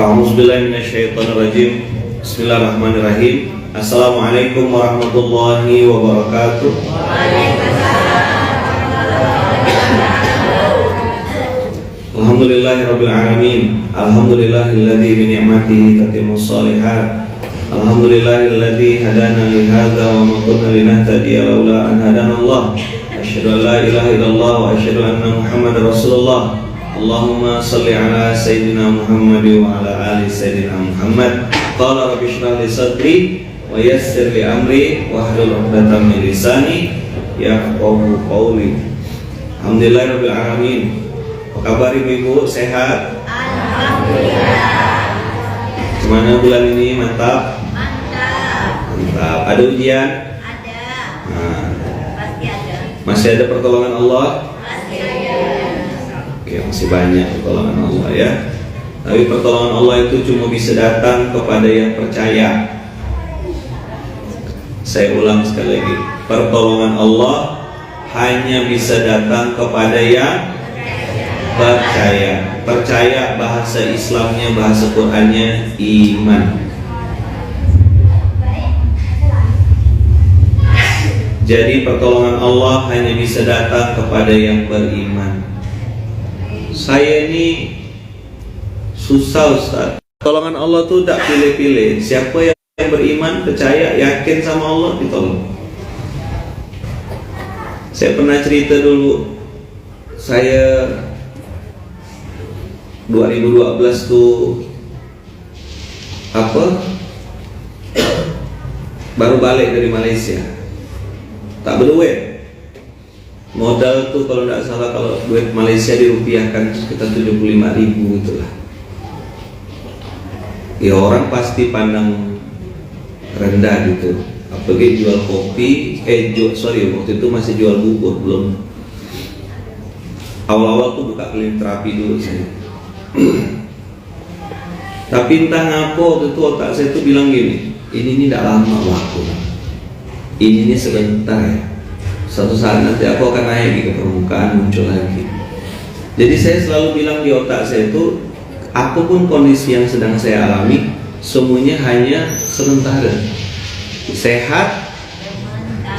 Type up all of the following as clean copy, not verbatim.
A'udzubillahi minasyaitonirrajim. Bismillahirrahmanirrahim. Assalamualaikum warahmatullahi wabarakatuh. Alhamdulillahirabbil alamin. Alhamdulillahilladzi bi ni'matihi tatimmus shalihat. Alhamdulillahilladzi hadana li hadza wa ma kunna linahtadiya laula an hadana Allah. Asyhadu an la ilaha illallah wa asyhadu anna Muhammadar Rasulullah. Allahumma salli ala Sayyidina Muhammad wa ala ali Sayyidina Muhammad. Qala rabbi shrah li sadri wa yassir li amri wahlul 'uqdatam min lisani yafqahu qawli. Alhamdulillahirabbil alamin. Apa kabar ibu-ibu? Sehat? Alhamdulillah. Gimana bulan ini? Mantap? Mantap. Ada ujian? Ada. Nah, Pasti ada. masih ada pertolongan Allah? Pasti ada. Oke, masih banyak pertolongan Allah ya. Tapi pertolongan Allah itu cuma bisa datang kepada yang percaya. Saya ulang sekali lagi. Pertolongan Allah hanya bisa datang kepada yang percaya. Percaya bahasa Islamnya, bahasa Qur'annya iman. Jadi pertolongan Allah hanya bisa datang kepada yang beriman. Saya ini susah, Ustaz. Pertolongan Allah tuh tak pilih-pilih. Siapa yang beriman, percaya, yakin sama Allah, ditolong. Saya pernah cerita dulu, saya 2012 tuh baru balik dari Malaysia, tak berduit. Modal tuh kalau tidak salah, kalau duit Malaysia dirupiahkan sekitar 75.000 itulah. Ya orang pasti pandang rendah gitu. Apalagi jual kopi, waktu itu masih jual bubur, belum. Awal-awal tuh buka klinik terapi dulu saya. Tapi entah ngapa waktu itu otak saya tuh bilang gini, ini tidak lama waktu, ini sebentar ya. Suatu saat nanti aku akan naik ke permukaan, muncul lagi. Jadi saya selalu bilang di otak saya itu, apapun kondisi yang sedang saya alami, semuanya hanya sementara. Sehat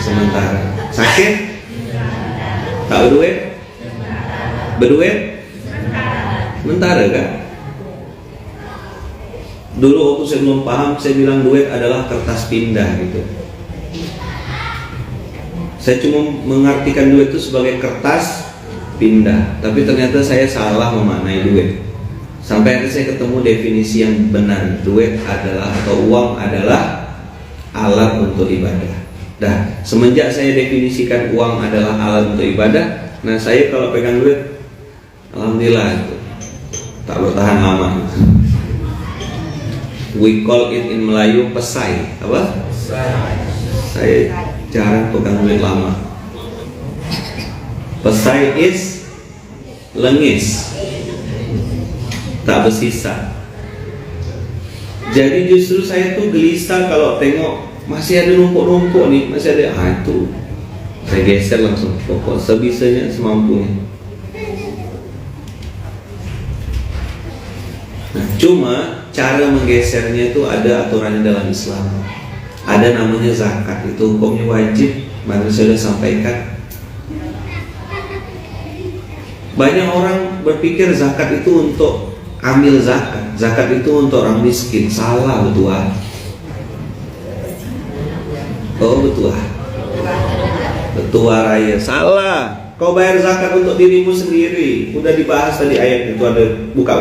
sementara, sakit tak berduit, berduit sementara kan. Dulu waktu saya belum paham, saya bilang duit adalah kertas pindah gitu. Saya cuma mengartikan duit itu sebagai kertas pindah, tapi ternyata saya salah memaknai duit. Sampai akhirnya saya ketemu definisi yang benar. Duit adalah, atau uang adalah alat untuk ibadah. Dah, semenjak saya definisikan uang adalah alat untuk ibadah, nah saya kalau pegang duit, alhamdulillah itu tak bertahan lama. We call it in Melayu pesai. Apa? Saya jarang pegang duit lama. Pesai is lengis, tak bersisa. Jadi justru saya tuh gelisah kalau tengok masih ada numpuk-numpuk nih, masih ada. Itu saya geser langsung, pokok sebisanya, semampunya. Nah, cuma cara menggesernya itu ada aturannya dalam Islam. Ada namanya zakat, itu hukumnya wajib. Mari saya sudah sampaikan. Banyak orang berpikir zakat itu untuk ambil zakat. Zakat itu untuk orang miskin. Salah, betul. Oh betul. Betul raya. Salah. Kau bayar zakat untuk dirimu sendiri. Udah dibahas tadi ayat itu, ada buka.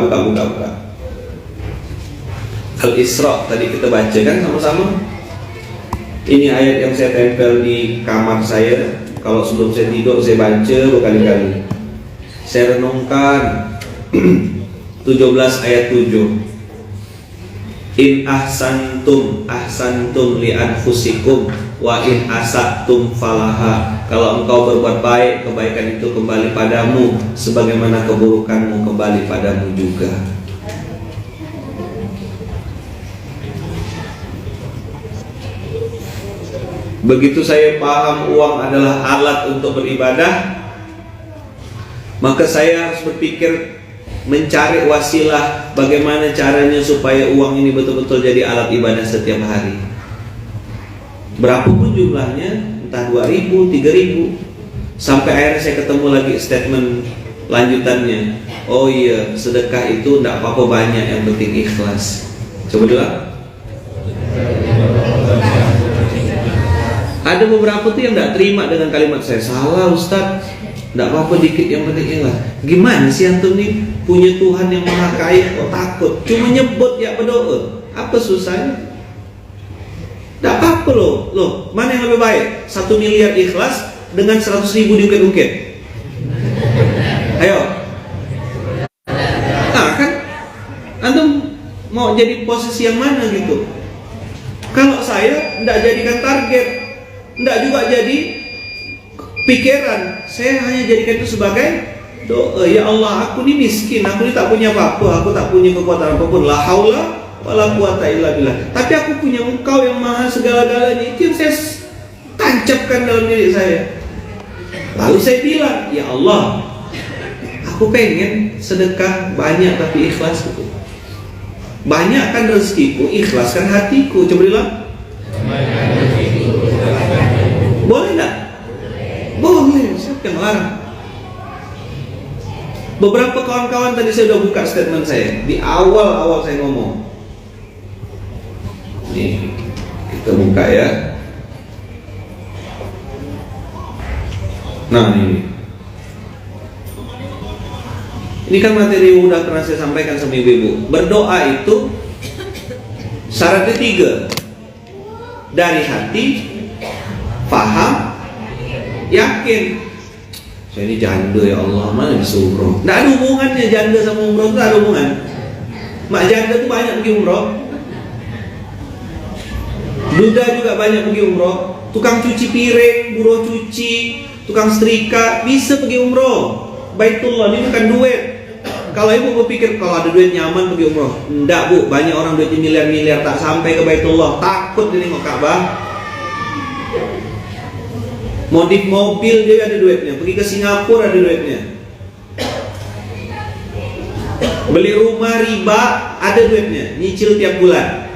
Al-Isra tadi kita baca kan sama-sama. Ini ayat yang saya tempel di kamar saya. Kalau sebelum saya tidur saya baca berkali-kali. Saya renungkan 17 ayat 7. In ahsantum li anfusikum wa in asatum falaha. Kalau engkau berbuat baik, kebaikan itu kembali padamu, sebagaimana keburukanmu kembali padamu juga. Begitu saya paham uang adalah alat untuk beribadah, maka saya harus berpikir mencari wasilah bagaimana caranya supaya uang ini betul-betul jadi alat ibadah setiap hari. Berapapun jumlahnya, entah 2.000, 3.000, sampai akhirnya saya ketemu lagi statement lanjutannya. Oh iya, sedekah itu tidak apa-apa banyak, yang penting ikhlas. Coba dulu. Ada beberapa tuh yang tidak terima dengan kalimat saya. Salah Ustaz, tidak apa-apa dikit, yang penting ikhlas. Gimana sih antum nih punya Tuhan yang maha kaya kok takut? Cuma nyebut ya berdoa. Apa susahnya? Tidak apa-apa loh. Mana yang lebih baik? 1 miliar ikhlas dengan 100.000 diungkit-ungkit. Ayo. Nah kan, antum mau jadi posisi yang mana gitu? Kalau saya tidak jadikan target, tidak juga jadi pikiran. Saya hanya jadikan itu sebagai doa. Ya Allah, aku ini miskin, aku ini tak punya apa-apa, aku tak punya kekuatan apapun. La haula wala quwata illa billah. Tapi aku punya Engkau yang maha segala-galanya. Itu yang saya tancapkan dalam diri saya. Lalu saya bilang, ya Allah, aku pengen sedekah banyak tapi ikhlas gitu. Banyakkan rezekiku, ikhlaskan hatiku. Coba bilang. Boleh tak? Boleh, siapa yang larang? Beberapa kawan-kawan tadi saya sudah buka statement saya. Di awal-awal saya ngomong. Nih, kita buka ya. Nah ini kan materi yang udah pernah saya sampaikan sama ibu-ibu. Berdoa itu syaratnya 3. Dari hati, paham, yakin. Saya ini janda ya Allah, mana bisa umroh? Nggak ada hubungannya janda sama umroh, nggak ada hubungan. Mak janda tuh banyak pergi umroh. Duda juga banyak pergi umroh. Tukang cuci piring, buruh cuci, tukang setrika bisa pergi umroh. Baitullah ini bukan duit. Kalau ibu berpikir kalau ada duit nyaman pergi umroh, enggak bu, banyak orang duitnya miliar-miliar tak sampai ke Baitullah, takut dia nengok Ka'bah. Modif mobil dia ada duitnya, pergi ke Singapura ada duitnya. Beli rumah riba ada duitnya, nyicil tiap bulan.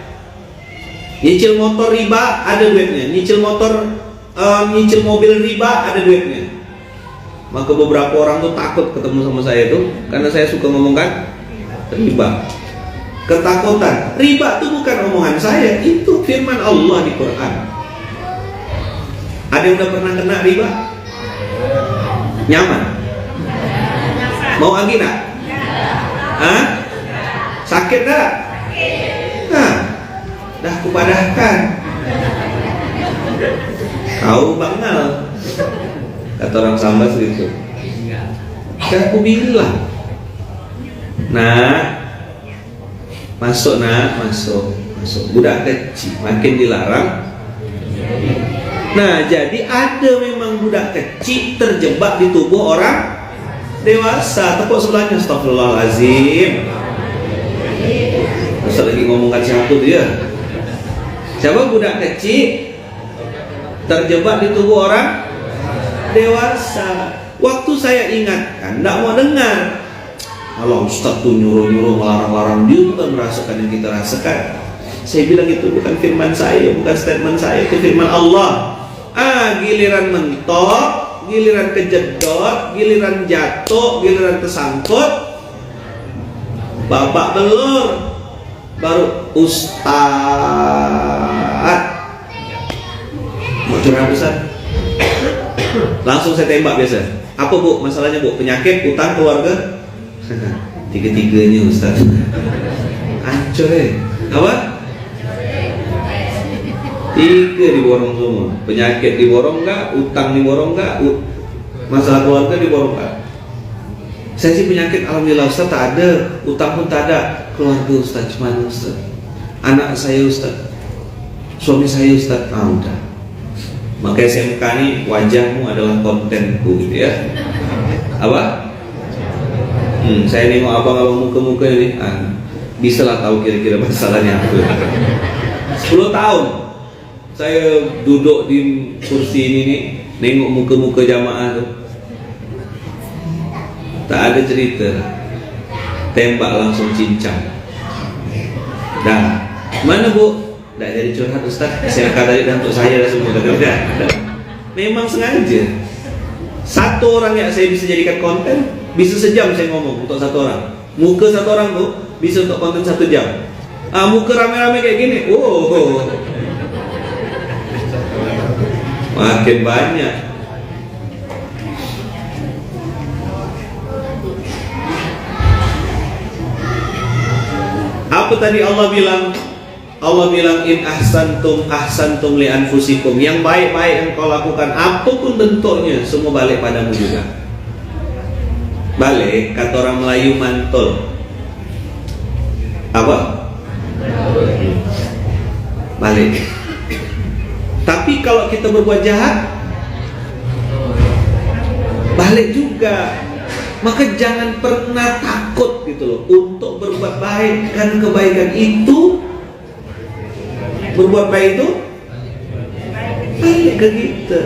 Nyicil motor riba ada duitnya, nyicil mobil riba ada duitnya. Maka beberapa orang tuh takut ketemu sama saya tuh, karena saya suka ngomongkan riba. Ketakutan. Riba itu bukan omongan saya, itu firman Allah di Quran. Ada yang udah pernah kena riba? Nyaman? Mau angina? Hah? Sakit tak? Nah, dah kupadahkan. Kau bangal. Kata orang Sambas gitu. Kan aku bilang, nak, masuk. Budak kecil makin dilarang. Nah, jadi ada memang budak kecil terjebak di tubuh orang dewasa. Tepuk sebelahnya, astagfirullahalazim. Ustaz lagi ngomongkan siapa dia? Siapa budak kecil terjebak di tubuh orang dewasa. Waktu saya ingatkan, tidak mau dengar. Kalau Ustaz tuh nyuruh-nyuruh, melarang-larang, dia bukan merasakan yang kita rasakan. Saya bilang itu bukan firman saya, bukan statement saya, itu firman Allah. Giliran mentok, giliran kejedot, giliran jatuh, giliran tersangkut, babak belur, baru Ustaz mau curhat Ustaz. Langsung saya tembak biasa. Apa bu masalahnya bu? Penyakit, utang, keluarga? Tiga-tiganya Ustaz. Hancur Apa? 3 diborong semua. Penyakit diborong enggak? Utang diborong enggak? Masalah keluarga diborong enggak? Saya sih penyakit alhamdulillah Ustaz tak ada. Utang pun tak ada. Keluarga Ustaz, cuman Ustaz. Anak saya Ustaz. Suami saya Ustaz. Udah. Makanya SMK ini wajahmu adalah kontenku gitu ya. Apa? Saya nengok abang-abang muka-muka ini, bisa lah tahu kira-kira masalahnya apa. 10 tahun saya duduk di kursi ini nih, nengok muka-muka jamaah tuh, tak ada cerita. tembak langsung cincang. Dah, mana bu? Tidak jadi curhat Ustaz, silakan tadi dan untuk saya dah semua. Tidak. Memang sengaja. Satu orang yang saya bisa jadikan konten, bisa sejam saya ngomong untuk satu orang. Muka satu orang tuh bisa untuk konten 1 jam. Muka rame-rame kayak gini, makin banyak. Apa tadi Allah bilang? Allah bilang in ahsantum li anfusikum. Yang baik-baik yang kau lakukan, apapun bentuknya, semua balik padamu juga. Balik, kata orang Melayu mantul. Apa? Balik. Tapi kalau kita berbuat jahat, balik juga. Maka jangan pernah takut gitu loh untuk berbuat baik, karena kebaikan itu, berbuat baik itu balik ke kita.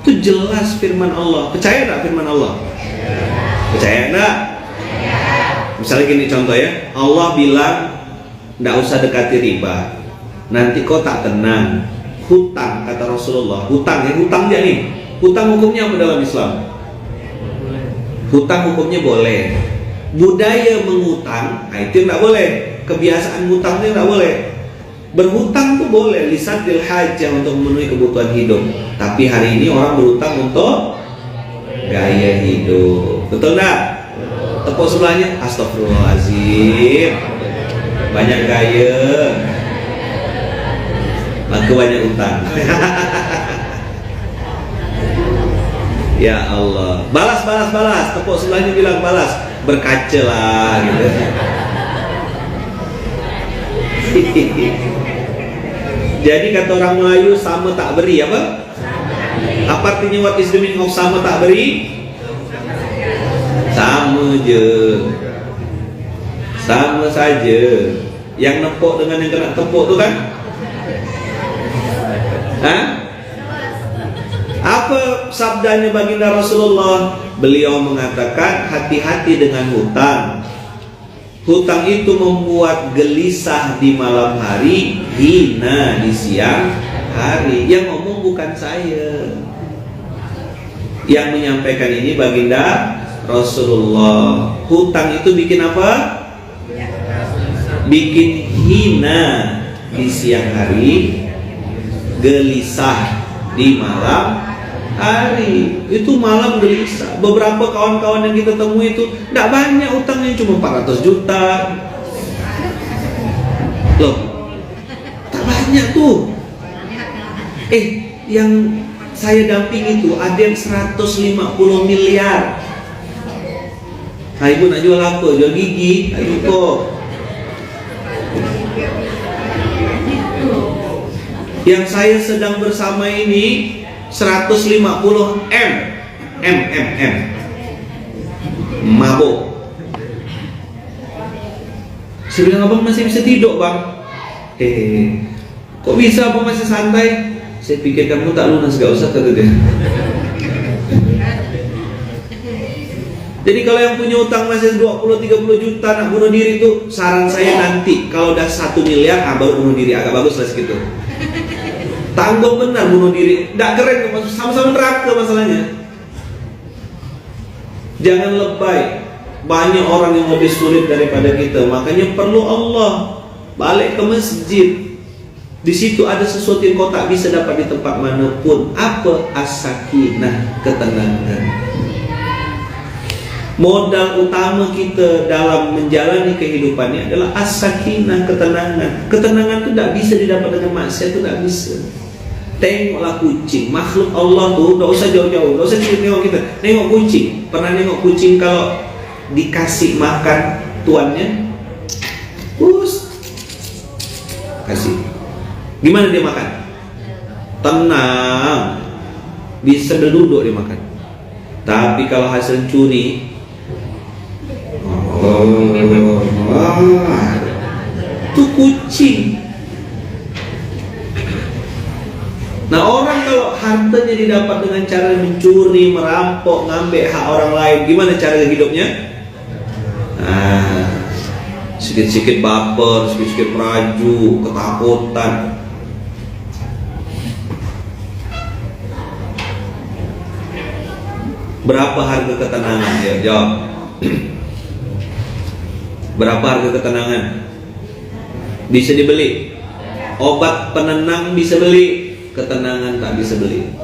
Itu jelas firman Allah. Percaya tak firman Allah? Percaya tak? Misalnya gini contoh ya, Allah bilang tidak usah dekati riba, nanti kau tak tenang. Hutang, kata Rasulullah, hutang dia nih. Hutang hukumnya apa dalam Islam? Hutang hukumnya boleh. Budaya mengutang, itu tidak boleh. Kebiasaan hutang itu tidak boleh. Berhutang tuh boleh, lisadil hajah, untuk memenuhi kebutuhan hidup. Tapi hari ini orang berhutang untuk gaya hidup. Betul enggak? Tepuk sebelahnya, astagfirullahaladzim, banyak gaya, maka banyak utang. Ya Allah, balas. Tepuk sebelahnya bilang balas, berkaca lah gitu. Jadi kata orang Melayu, sama tak beri apa? Apa artinya what is the meaning of sama tak beri? Sama je, sama saja. Yang nepuk dengan yang kena tepuk tu kan? Apa sabdanya baginda Rasulullah? Beliau mengatakan, hati-hati dengan hutang. Hutang itu membuat gelisah di malam hari, hina di siang hari. Yang ngomong bukan saya, yang menyampaikan ini baginda Rasulullah. Hutang itu bikin apa? Bikin hina di siang hari, gelisah di malam hari. Itu malam gelisah. Beberapa kawan-kawan yang kita temui itu tidak banyak utangnya, cuma 400 juta. Loh, tak banyak tuh. Yang saya damping itu ada yang 150 miliar. Ibu nak jual apa? Jual gigi? Ibu kok. Yang saya sedang bersama ini 150 M. Mabuk. Saya bilang, abang masih bisa tidur bang? Kok bisa abang masih santai? Saya pikir kamu tak lunas, gak usah, kata dia. Jadi kalau yang punya utang masih 20-30 juta nak bunuh diri itu, saran saya nanti kalau udah 1 miliar baru bunuh diri, agak bagus lah segitu. Tanggung benar bunuh diri, tidak keren, sama-sama neraka masalahnya. Jangan lebay. Banyak orang yang lebih sulit daripada kita, makanya perlu Allah. Balik ke masjid. Di situ ada sesuatu yang kau tak bisa dapat di tempat manapun. Apa? As-sakinah, ketenangan. Modal utama kita dalam menjalani kehidupan ini adalah as-sakinah, ketenangan. Ketenangan itu tidak bisa didapat dengan maksiat, itu tidak bisa. Tengoklah kucing, makhluk Allah tuh, tidak usah jauh-jauh, tidak usah tengok kita. Nengok kucing, pernah nengok kucing kalau dikasih makan tuannya, kasih. Gimana dia makan? Tenang, bisa duduk dia makan. Tapi kalau hasil curi, itu kucing. Nah, orang kalau hartanya didapat dengan cara mencuri, merampok, ngambil hak orang lain, gimana cara hidupnya? Sikit-sikit baper, sikit-sikit merajuk, ketakutan. Berapa harga ketenangan? Ya, jawab. Berapa harga ketenangan? Bisa dibeli. Obat penenang bisa beli, ketenangan tak bisa beli.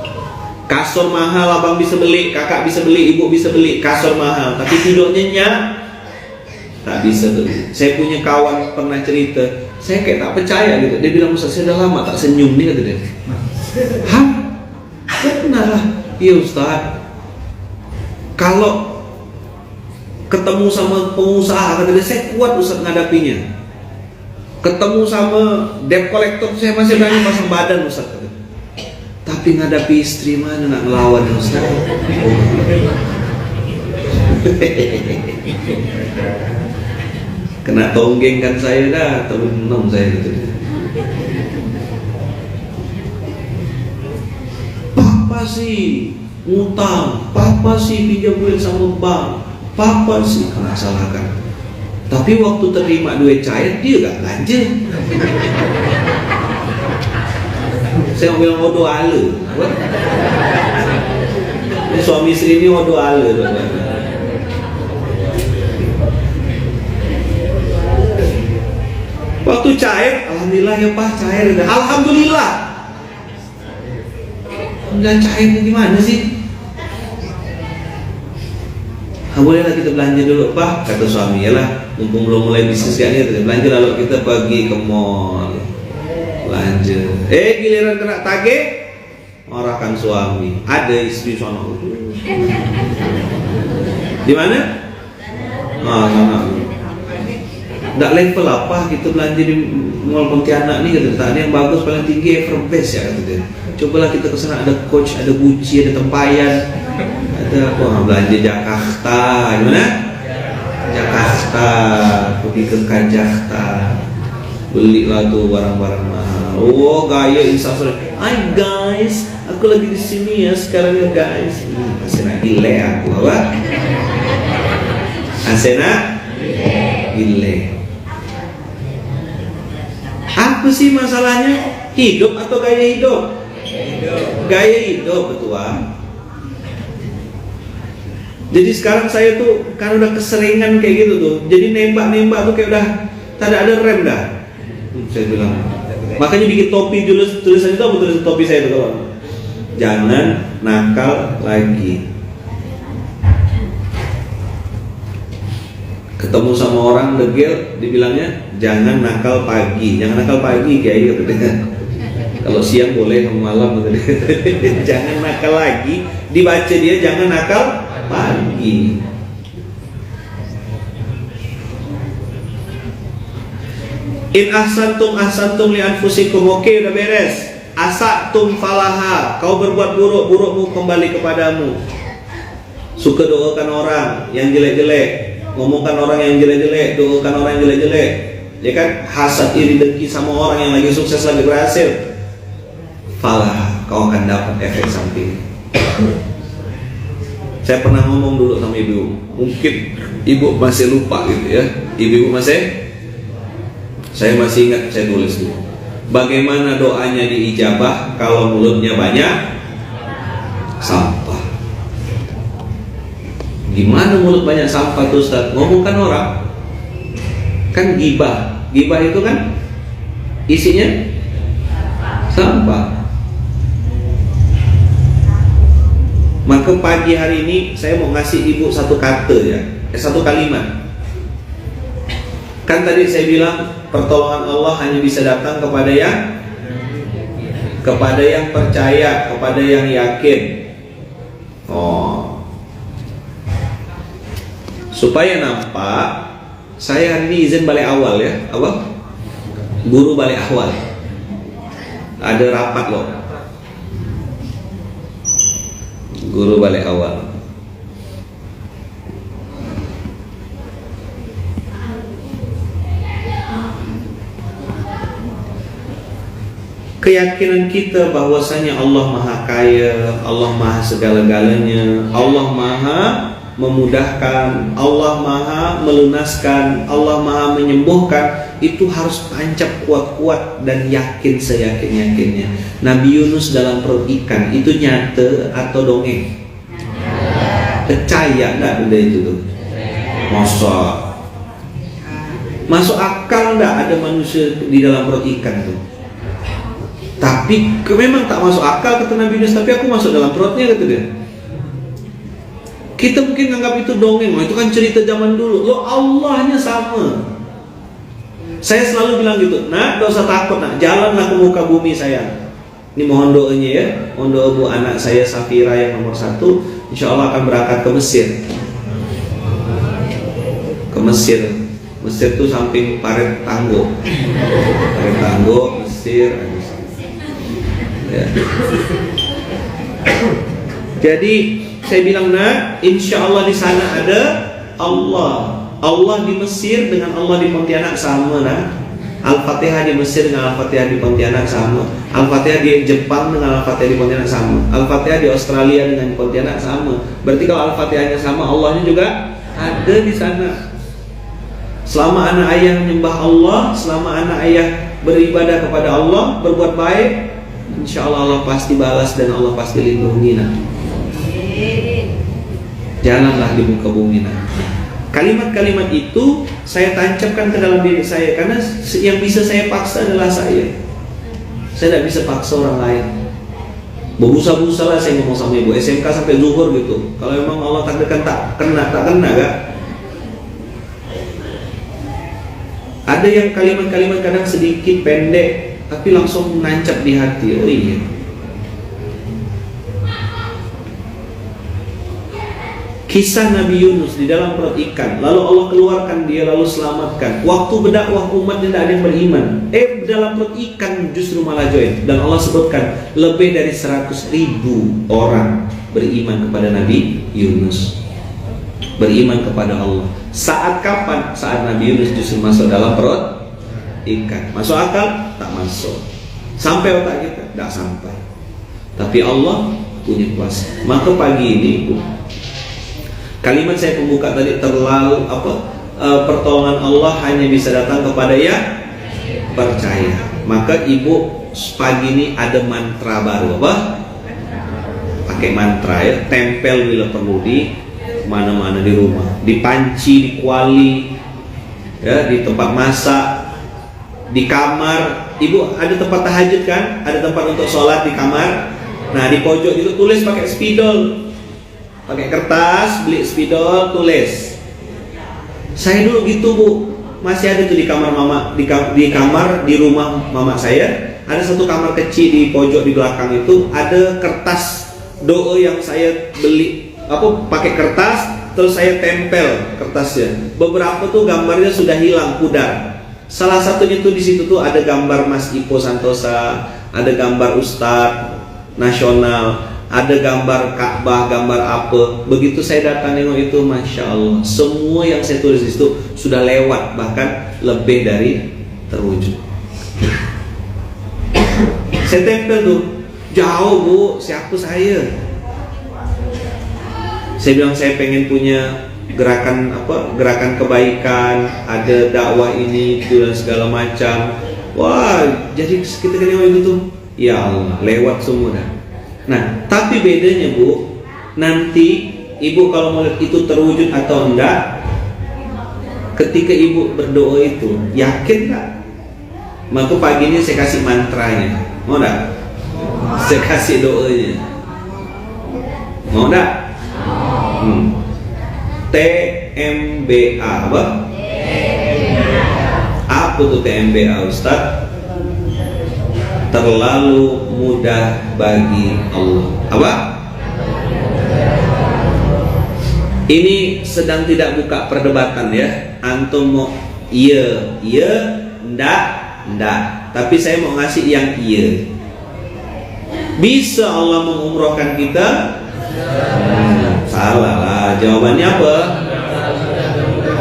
Kasur mahal abang bisa beli, kakak bisa beli, ibu bisa beli kasur mahal, tapi tidur nyenyak tak bisa beli. Saya punya kawan pernah cerita, saya kayak tak percaya gitu. Dia bilang, Ustaz, saya udah lama tak senyum nih, kata dia. Hah? Benar lah. Iya Ustaz. Kalau ketemu sama pengusaha, kata dia, saya kuat Ustaz ngadapinya. Ketemu sama debt collector, saya masih berani pasang badan Ustaz, kata dia. Tapi ngadapi istri mana nak ngelawan Ustaz? Kena tonggeng kan saya dah, terbenam saya gitu. Papa sih ngutang, papa sih pinjam duit sama bank, papa sih kena salahkan. Tapi waktu terima duit cair dia gak belanja. Saya mau bilang odo ale. Suami istri ini odo ale. Waktu cair, alhamdulillah ya Pak, cair. Alhamdulillah. Enggak cairnya gimana sih? Bolehlah kita belanja dulu Pak, kata suami. Yalah, mumpung belum mulai bisnis kan, kita belanja lalu kita pergi ke mall. Belanja. Giliran kena tagih, marahkan suami. Ada istri sono. Di mana? Sana. Nggak level apa kita belanja di mall Pontianak nih, kata. Tadi yang bagus paling tinggi Everbest ya, kata dia. Cobalah kita kesana, ada Coach, ada Gucci, ada Tempayan, ada belanja Jakarta. Gimana? Jakarta, pergi ke Kajakta, belilah tuh barang-barang mahal. Oh, gaya instastory. Hai guys, aku lagi di sini ya sekarang ya guys. Asena gile aku apa? Asena gile. Apa sih masalahnya? Hidup atau gaya hidup? Gaya hidup, betul. Jadi sekarang saya tuh kan udah keseringan kayak gitu tuh. Jadi nembak tuh kayak udah tak ada rem dah. Saya bilang. Makanya bikin topi dulu, tulisan itu apa tulisan topi saya itu kawan? Jangan nakal lagi. Ketemu sama orang degil, dibilangnya jangan nakal pagi. Jangan nakal pagi kayak gitu. Kalau siang boleh, kalau malam jangan nakal lagi. Dibaca dia jangan nakal pagi. In ahsantum li anfusikum. Oke, udah beres. Asatum falaha. Kau berbuat buruk, burukmu kembali kepadamu. Suka doakan orang yang jelek-jelek, ngomongkan orang yang jelek-jelek, doakan orang yang jelek-jelek. Ya kan? Hasad, iri, dengki sama orang yang lagi sukses, lagi berhasil. Falah, kau akan dapat efek samping. Saya pernah ngomong dulu sama ibu, mungkin ibu masih lupa gitu ya. Ibu masih, saya masih ingat, saya tulis dulu. Bagaimana doanya diijabah kalau mulutnya banyak sampah? Gimana mulut banyak sampah tuh Ustaz? Ngomongkan orang, kan gibah. Gibah itu kan isinya sampah. Maka pagi hari ini saya mau ngasih ibu satu kata ya, satu kalimat. Kan tadi saya bilang pertolongan Allah hanya bisa datang kepada yang percaya, kepada yang yakin. Oh, supaya nampak, saya hari ini izin balik awal ya, apa? Guru balik awal. Ada rapat loh. Guru balik awal. Keyakinan kita bahwasanya Allah Maha Kaya, Allah Maha segala-galanya, Allah Maha memudahkan, Allah Maha melunaskan, Allah Maha menyembuhkan, itu harus tancap kuat-kuat dan yakin seyakin-yakinnya. Nabi Yunus dalam perut ikan itu nyata atau dongeng? Percaya enggak benda itu tuh? Masuk akal enggak ada manusia di dalam perut ikan tuh? Tapi memang tak masuk akal kata Nabi Yunus, tapi aku masuk dalam perutnya kata dia. Kita mungkin anggap itu dongeng, itu kan cerita zaman dulu. Loh, Allahnya sama. Saya selalu bilang gitu, nak, gak usah takut nak, jalanlah ke muka bumi sayang. Ini mohon doanya ya, mohon doa bu anak saya Safira yang nomor 1, insya Allah akan berangkat ke Mesir. Ke Mesir, Mesir tuh samping Paret Tanggo, Mesir. Ya. Jadi saya bilang nak, insya Allah di sana ada Allah. Allah di Mesir dengan Allah di Pontianak sama nak. Al-Fatihah di Mesir dengan Al-Fatihah di Pontianak sama. Al-Fatihah di Jepang dengan Al-Fatihah di Pontianak sama. Al-Fatihah di Australia dengan Pontianak sama. Berarti kalau Al-Fatihahnya sama, Allahnya juga ada di sana. Selama anak ayah menyembah Allah, selama anak ayah beribadah kepada Allah, berbuat baik, insya Allah Allah pasti balas dan Allah pasti lindungi nak. Jalanlah di muka bumi nak. Kalimat-kalimat itu saya tancapkan ke dalam diri saya, karena yang bisa saya paksa adalah saya. Saya tidak bisa paksa orang lain. Berbusa-busa lah saya ngomong sama ibu SMK sampai zuhur gitu. Kalau memang Allah takdirkan tak kena gak? Ada yang kalimat-kalimat kadang sedikit pendek tapi langsung menancap di hati. Oh iya. Kisah Nabi Yunus di dalam perut ikan, lalu Allah keluarkan dia, lalu selamatkan. Waktu berdakwah umatnya tidak ada yang beriman. Dalam perut ikan justru malah join. Dan Allah sebutkan lebih dari 100.000 orang beriman kepada Nabi Yunus, beriman kepada Allah. Saat kapan? Saat Nabi Yunus justru masuk dalam perut ikan. Masuk akal? Tak masuk. Sampai otak kita? Tak sampai. Tapi Allah punya kuasa. Maka pagi ini kalimat saya pembuka tadi terlalu pertolongan Allah hanya bisa datang kepada yang percaya. Maka ibu pagi ini ada mantra baru, pakai mantra ya, tempel bila perlu di mana-mana di rumah, di panci, di kuali, ya, di tempat masak, di kamar. Ibu ada tempat tahajud kan? Ada tempat untuk sholat di kamar. Nah di pojok itu tulis pakai spidol. Pakai kertas, beli spidol, tulis. Saya dulu gitu bu, masih ada tuh di kamar mama, di kamar di rumah mama saya. Ada satu kamar kecil di pojok di belakang itu ada kertas doa yang saya beli, pakai kertas, terus saya tempel kertasnya. Beberapa tuh gambarnya sudah hilang, pudar. Salah satunya tuh di situ tuh ada gambar Mas Ipo Santosa, ada gambar Ustadz Nasional, ada gambar Ka'bah, gambar apa. Begitu saya datang nengok itu, Masya Allah, semua yang saya tulis di situ sudah lewat, bahkan lebih dari terwujud. Saya tempel tuh, jauh bu, siapa saya? Saya bilang saya pengen punya gerakan gerakan kebaikan, ada dakwah ini itu dan segala macam. Wah, jadi kita nengok itu tuh, ya Allah, lewat semua dah. Nah, tapi bedanya bu, nanti ibu kalau mau lihat itu terwujud atau enggak, ketika ibu berdoa itu, yakin tak? Maka pagi ini saya kasih mantranya, mau enggak? Saya kasih doanya, mau enggak? TMBA apa? Apa tuh TMBA Ustaz? Terlalu mudah bagi Allah. Apa? Ini sedang tidak buka perdebatan ya. Antum mau iya, ndak. Tapi saya mau ngasih yang iya. Bisa Allah mengumrohkan kita? Salah lah. Jawabannya apa?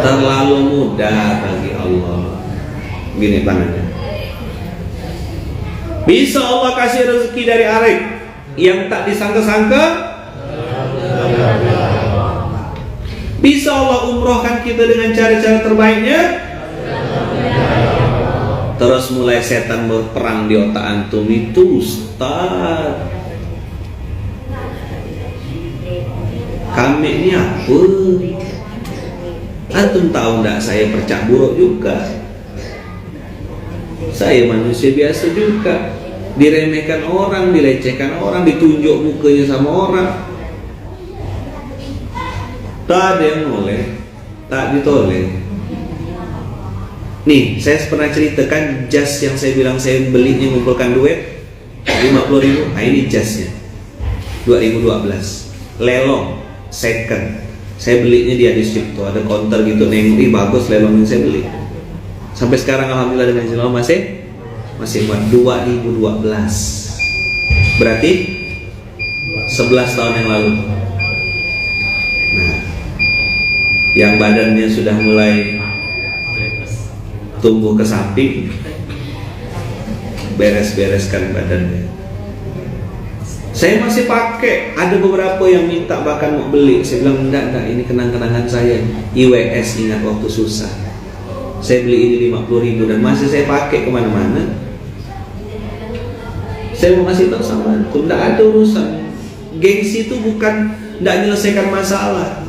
Terlalu mudah bagi Allah. Gini tangannya. Bisa Allah kasih rezeki dari arek yang tak disangka-sangka? Bisa Allah umrohkan kita dengan cara-cara terbaiknya. Terus mulai setan berperang di otak antum, itu Ustaz, kami ini apa? Antum tahu enggak, saya percak buruk juga. Saya manusia biasa juga. Diremehkan orang, dilecehkan orang, ditunjuk mukanya sama orang. Tak ada yang noleh, tak ditoleh. Nih, saya pernah ceritakan jas yang saya bilang saya belinya mengumpulkan duit 50.000. Nah, ini jasnya 2012, lelong second. Saya belinya di Adi Sucipto, ada counter gitu, nengok, bagus lelong yang saya beli. Sampai sekarang alhamdulillah dengan izin Allah masih buat 2012. Berarti 11 tahun yang lalu. Nah, yang badannya sudah mulai tumbuh ke samping, beres-bereskan badannya. Saya masih pakai. Ada beberapa yang minta bahkan mau beli. Saya bilang enggak, ini kenang-kenangan saya. IWS, ingat waktu susah. Saya beli ini 50.000 dan masih saya pakai kemana-mana. Saya mau kasih tahu sama antum, enggak ada urusan. Gengsi itu bukan enggak menyelesaikan masalah.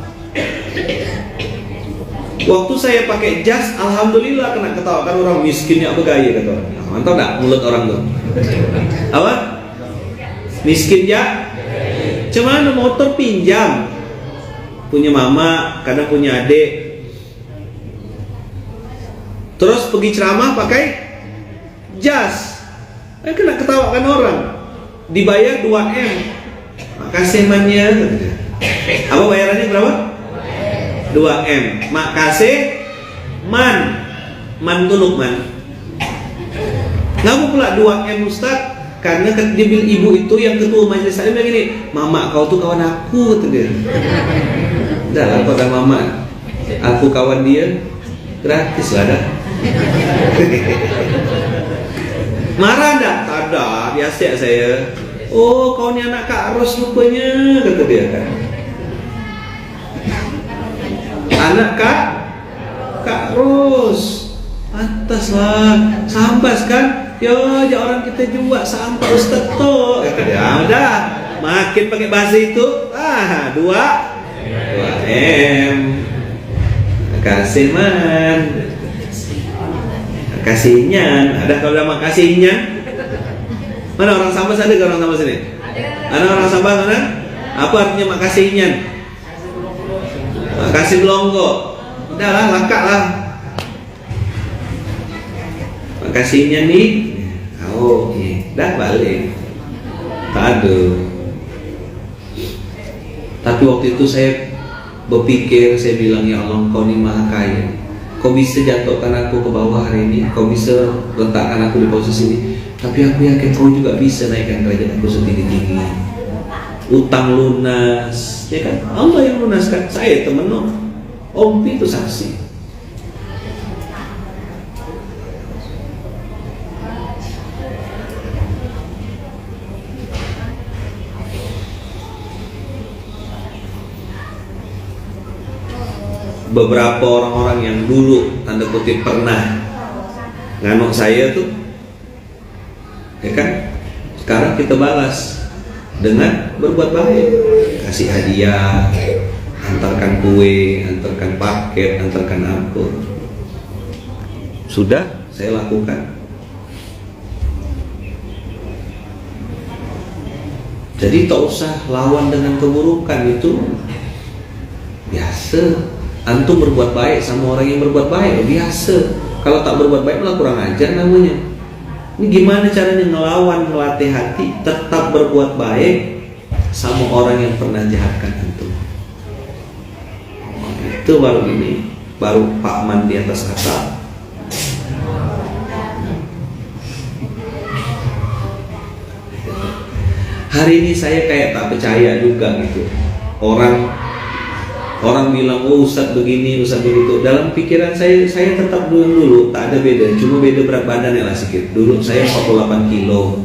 Waktu saya pakai jas, alhamdulillah kena ketawakan orang miskinnya bergaya, kata orang. Mantap tak mulut orang tuh? Apa? Miskin ya? Cuman motor pinjam, punya mama, kadang punya adik. Terus pergi ceramah pakai jas, kena ketawakan orang. Dibayar 2M. Makasih mannya. Apa bayarannya berapa? 2M. Makasih man tuluk man. Ngapa pula 2M Ustaz? Karena dia bilang ibu itu yang ketua majelis saya bilang gini, mama kau tuh kawan aku, kata dia. Dah lah kata mama, aku kawan dia, gratis lah dah. Marah enggak? Tak ada, biasa saya. Oh, kau ni anak Kak Ros rupanya, kata dia kan. Anak Kak Ros, atas lah, sambas kan? Yo, ya orang kita juga sampah Ustaz toh. Kata dia, udah, makin pakai bahasa itu, 2M. Makasih man. Makasihnya, ada kalau udah makasihnya. Mana orang Sambas, ada ke orang Sambas sini? Ada orang Sambas mana? Apa artinya makasihnya? Makasih belonggo. Udahlah, lakak lah. Makasihnya nih. Oh, dah balik. Tak ada. Tapi waktu itu saya berpikir, saya bilang, ya Allah, kau ni maha kaya. Kau bisa jatuhkan aku ke bawah hari ini, kau bisa letakkan aku di posisi ini. Tapi aku yakin kau juga bisa naikkan derajat aku setinggi-tinggi. Utang lunas, ya kan? Allah yang lunaskan. Saya temen Om itu saksi. Beberapa orang-orang yang dulu tanda kutip pernah nganok saya tuh, ya kan, sekarang kita balas dengan berbuat baik, kasih hadiah, antarkan kue, antarkan paket, antarkan apa. Sudah saya lakukan. Jadi tak usah lawan dengan keburukan, itu biasa. Antum berbuat baik sama orang yang berbuat baik, biasa. Kalau tak berbuat baik malah kurang ajar namanya. Ini gimana caranya ngelawan, ngelatih hati tetap berbuat baik sama orang yang pernah jahatkan antum. Itu baru ini, baru Pak Man di atas atap. Hari ini saya kayak tak percaya juga gitu. Orang bilang, oh Ustaz begini, Ustaz begitu. Dalam pikiran saya tetap dulu tak ada beda. Cuma beda berat badannya lah sedikit. Dulu saya 48 kilo,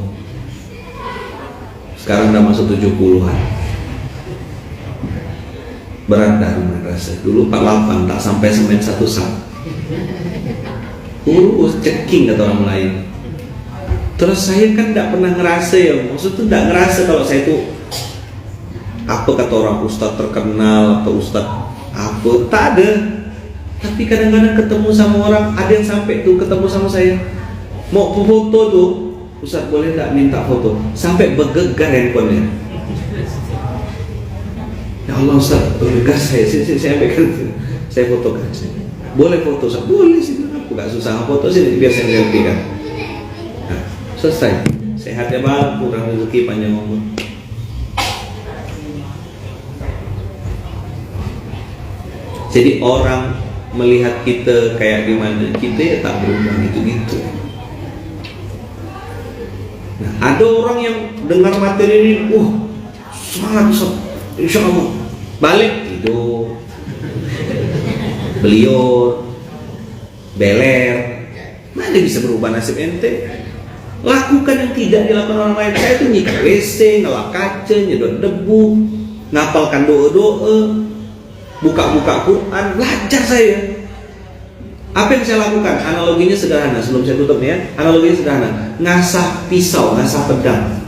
sekarang udah masuk 70-an. Berat dah madrasah. Dulu 48 tak sampai semen 1 sak. Urus ceking kata orang lain. Terus saya kan tidak pernah ngerasa ya, maksud tuh tidak ngerasa kalau saya tuh apa kata orang ustadz terkenal atau ustadz apa, tak ada. Tapi kadang-kadang ketemu sama orang, ada yang sampai tuh ketemu sama saya, mau foto tuh, ustadz boleh tak minta foto, sampai bergegar handphonenya. Ya Allah ustadz, bergegar saya ambilkan, saya fotokan. Boleh foto, ustadz? Boleh sih, aku gak susah foto sih, biar saya selfie kan. Nah, selesai. Sehatnya bang, kurang rezeki, panjang umur. Jadi orang melihat kita kayak gimana, kita ya tak berubah gitu-gitu. Nah, ada orang yang dengar materi ini, semangat Ustaz, insya Allah, balik tidur, beliau beler, mana bisa berubah nasib ente? Lakukan yang tidak dilakukan orang lain. Saya itu nyikat WC, ngelak kaca, nyedot debu, ngapalkan doa-doa, buka-buka Quran, belajar saya. Apa yang saya lakukan? Analoginya sederhana, sebelum saya tutup nih ya. Analoginya sederhana, ngasah pisau, ngasah pedang.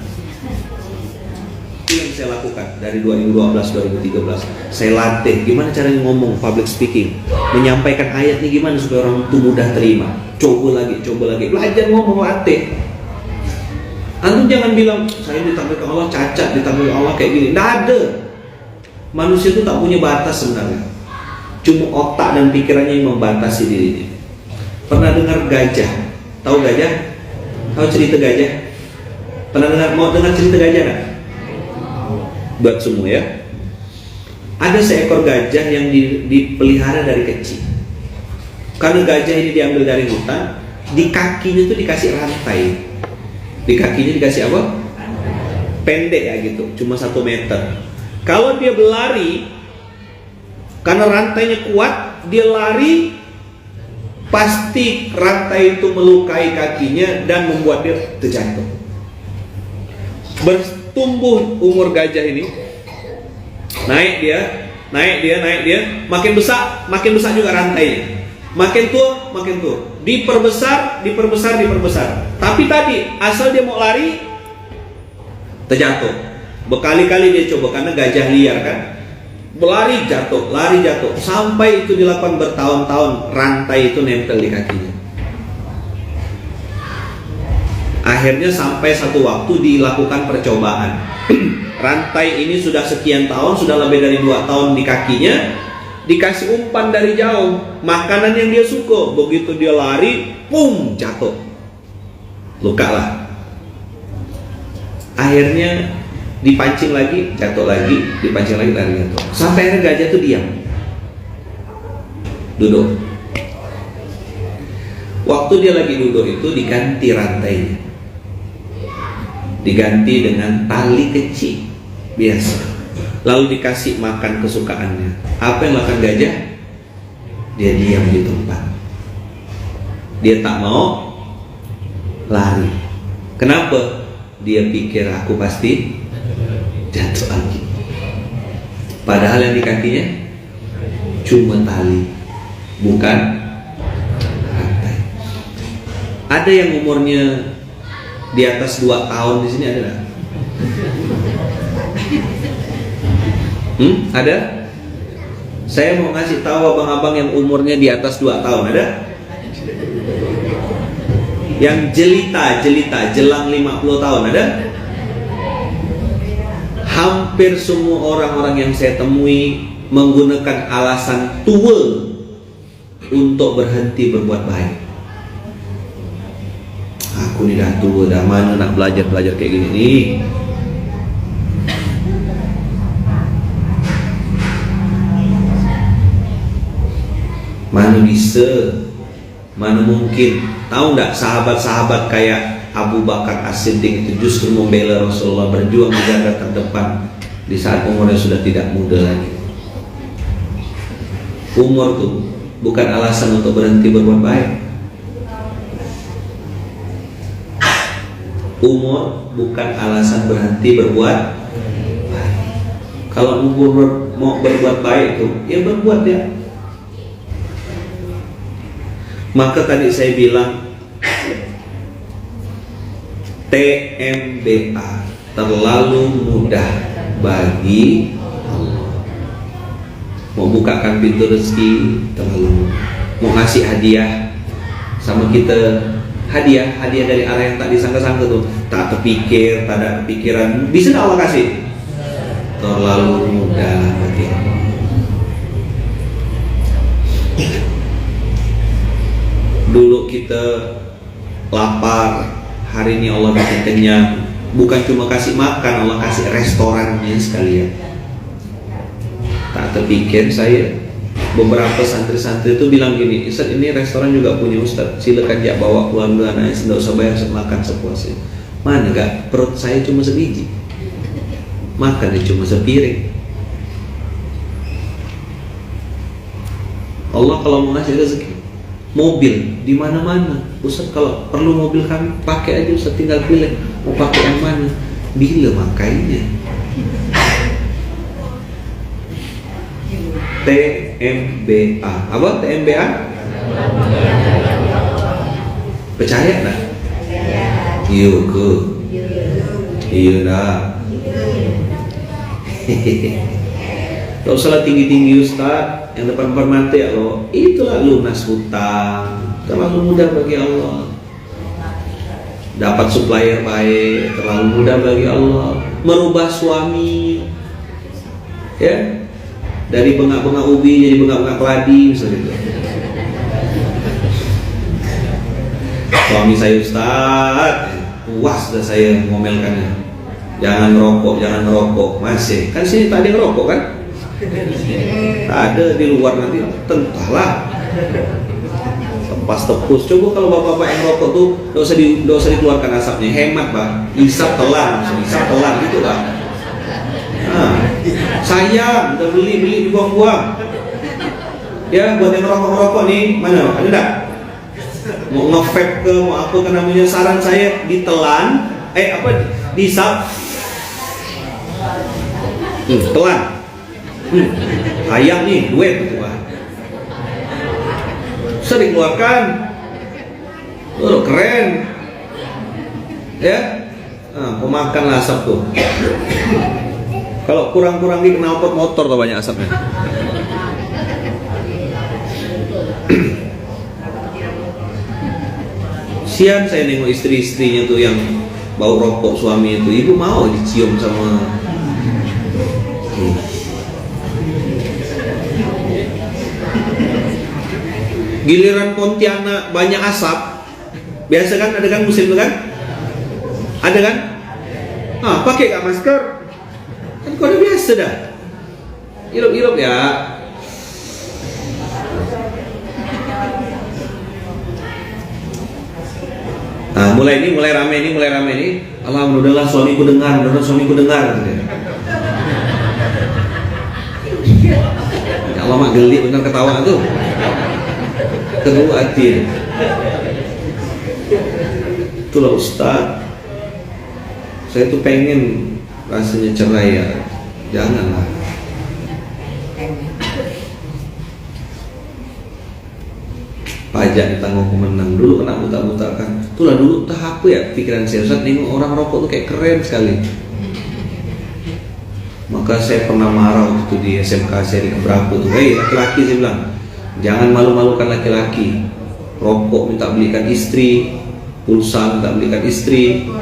Itu yang saya lakukan dari 2012-2013. Saya latih gimana caranya ngomong, public speaking, menyampaikan ayat ini gimana supaya orang itu mudah terima. Coba lagi, belajar ngomong, latih. Antum jangan bilang saya ditampilkan Allah cacat, ditampilkan Allah kayak gini. Nggak ada. Manusia itu tak punya batas sebenarnya. Cuma otak dan pikirannya yang membatasi dirinya. Pernah dengar gajah? Tahu gajah? Tahu cerita gajah? Mau dengar cerita gajah nggak? Buat semua ya. Ada seekor gajah yang dipelihara dari kecil. Karena gajah ini diambil dari hutan, di kakinya itu dikasih rantai. Di kakinya dikasih apa? Pendek ya gitu, cuma 1 meter. Kalau dia berlari, karena rantainya kuat, dia lari, pasti rantai itu melukai kakinya dan membuat dia terjatuh. Bertumbuh umur gajah ini, naik dia, makin besar juga rantainya, makin tua, diperbesar. Tapi tadi asal dia mau lari, terjatuh. Berkali-kali dia coba karena gajah liar kan, lari jatuh, sampai itu dilakukan bertahun-tahun, rantai itu nempel di kakinya. Akhirnya sampai satu waktu dilakukan percobaan. Rantai ini sudah sekian tahun, sudah lebih dari 2 tahun di kakinya, dikasih umpan dari jauh, makanan yang dia suka. Begitu dia lari, pum, jatuh, luka lah. Akhirnya dipancing lagi, jatuh lagi, dipancing lagi, lari jatuh. Sampai akhirnya gajah itu diam, duduk. Waktu dia lagi duduk itu diganti rantainya, diganti dengan tali kecil biasa, lalu dikasih makan kesukaannya. Apa yang makan gajah? Dia diam di tempat, dia tak mau lari. Kenapa? Dia pikir aku pasti jatuh lagi. Padahal yang di kakinya cuma tali, bukan rantai. Ada yang umurnya di atas 2 tahun di sini, ada nggak? Ada? Saya mau ngasih tahu abang-abang yang umurnya di atas 2 tahun, ada? Yang jelita, jelang 50 tahun, ada? Hampir semua orang-orang yang saya temui menggunakan alasan tua untuk berhenti berbuat baik. Aku ni dah tua, dah mana nak belajar kayak gini nih. Mana bisa, mana mungkin. Tahu enggak sahabat-sahabat kayak Abu Bakar As-Siddiq itu justru membela Rasulullah, berjuang menjaga terdepan di saat umurnya sudah tidak muda lagi. Umur tuh bukan alasan untuk berhenti berbuat baik. Umur bukan alasan berhenti berbuat baik. Kalau mau berbuat baik itu, ya berbuat ya. Maka tadi saya bilang TMBA, terlalu mudah bagi Allah. Mau bukakan pintu rezeki terlalu mudah. Mau ngasih hadiah sama kita, hadiah dari arah yang tak disangka-sangka tuh, tak terpikir, tak ada kepikiran, bisa Allah kasih. Terlalu mudah bagi Allah. Dulu kita lapar, hari ini Allah bikin kenyang. Bukan cuma kasih makan, Allah kasih restorannya sekalian. Tak terpikir saya, beberapa santri-santri itu bilang gini, Ustaz ini restoran juga punya Ustaz, silakan ya bawa keluarga anaknya, tidak usah bayar, makan sepuasnya. Mana gak, perut saya cuma sebiji, makan cuma sepiring. Allah kalau mau ngasih rezeki, mobil di mana-mana, Ustaz kalau perlu mobil kami pakai aja Ustaz, tinggal pilih mau pakai yang mana, bila makainya. TMBA, apa TMBA? Percaya tak? Iya ke? Iya dah. Tak usahlah tinggi-tinggi Ustaz, yang depan-depan mata ya Allah. Itulah lunas hutang, terlalu mudah bagi Allah. Dapat supplier baik, terlalu mudah bagi Allah. Merubah suami, ya, dari bengak-bengak ubi jadi bengak-bengak keladi misalnya gitu. Suami saya Ustaz, puas dah saya ngomelkannya. Jangan ngerokok, masih. Kan sini tak ada ngerokok kan? Tak ada, di luar nanti tentahlah. Tepas tepus. Coba kalau bapak-bapak yang rokok tuh tidak usah dikeluarkan asapnya, hemat Pak. Isap telan gitu lah. Nah, sayang, udah beli dibuang-buang. Ya, buat yang ngerokok nih, mana? Ada tak? Mau nge-vape ke, mau apa ke namanya, saran saya ditelan, diisap. Telan. Sayang nih, duit gitu Pak. Sering keluarkan. Keren. Ya. Nah, pemakan asap tuh. Kalau kurang-kurang di knalpot motor tuh banyak asapnya. Sian saya nengok istri-istrinya tuh yang bau rokok suami itu, ibu mau dicium sama. Giliran Pontianak banyak asap, biasa kan, ada kan musim itu kan, ada kan, pakai gak masker, kan kau udah biasa dah, hirup ya. Nah, mulai rame nih. Alhamdulillah suamiku dengar. Ya Allah mak geli bener ketawa tuh. Kedua hati. Itulah Ustaz. Saya tuh pengen rasanya cerai ya. Janganlah. Pajak ditanggung pemenang dulu, kena buta-butakan. Itulah dulu tahap ya pikiran saya, Ustaz, nengok orang rokok tuh kayak keren sekali. Maka saya pernah marah waktu di SMK seri keberapa tuh, laki-laki saya bilang, jangan malu-malukan laki-laki. Rokok minta belikan istri, pulsa minta belikan istri.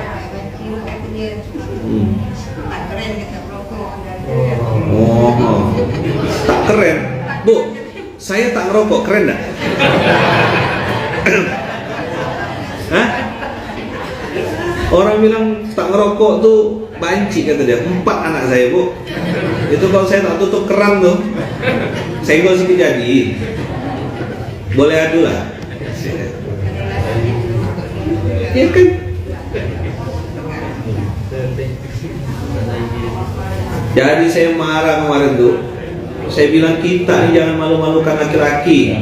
Tak keren, Bu. Saya tak ngerokok, keren gak? Hah? Orang bilang tak ngerokok tuh banci kata dia. 4 anak saya Bu. Itu kalau saya tak tutup keran tuh, senggol sedikit jadi. Boleh adu lah. Ya kan? Jadi saya marah kemarin tuh. Saya bilang kita ini jangan malu-malukan laki-laki.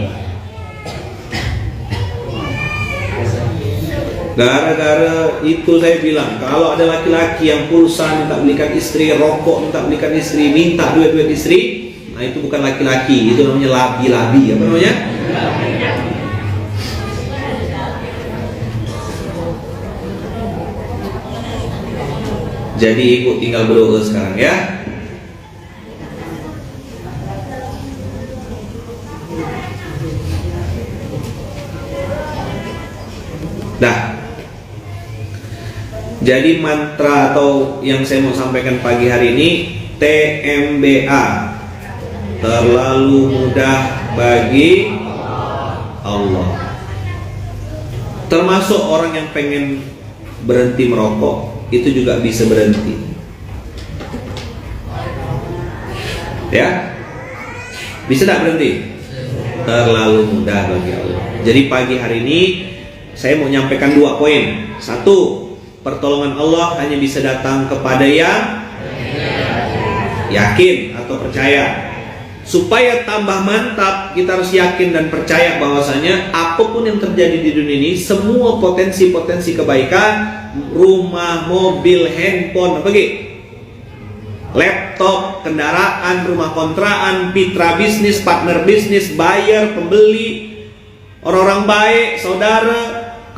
Gara-gara itu saya bilang, kalau ada laki-laki yang pulsa minta belikan istri, rokok minta belikan istri, minta duit-duit istri, nah itu bukan laki-laki, itu namanya labi-labi. Apa namanya? Jadi ibu tinggal berdoa sekarang ya. Dah. Jadi mantra atau yang saya mau sampaikan pagi hari ini, TMBA, terlalu mudah bagi Allah. Termasuk orang yang pengen berhenti merokok, itu juga bisa berhenti. Ya, bisa tak berhenti? Terlalu mudah bagi Allah. Jadi pagi hari ini saya mau nyampaikan 2 poin. 1, pertolongan Allah hanya bisa datang kepada yang yakin atau percaya. Supaya tambah mantap, kita harus yakin dan percaya bahwasanya apapun yang terjadi di dunia ini, semua potensi-potensi kebaikan, rumah, mobil, handphone, laptop, kendaraan, rumah kontrakan, mitra bisnis, partner bisnis, buyer, pembeli, orang-orang baik, saudara,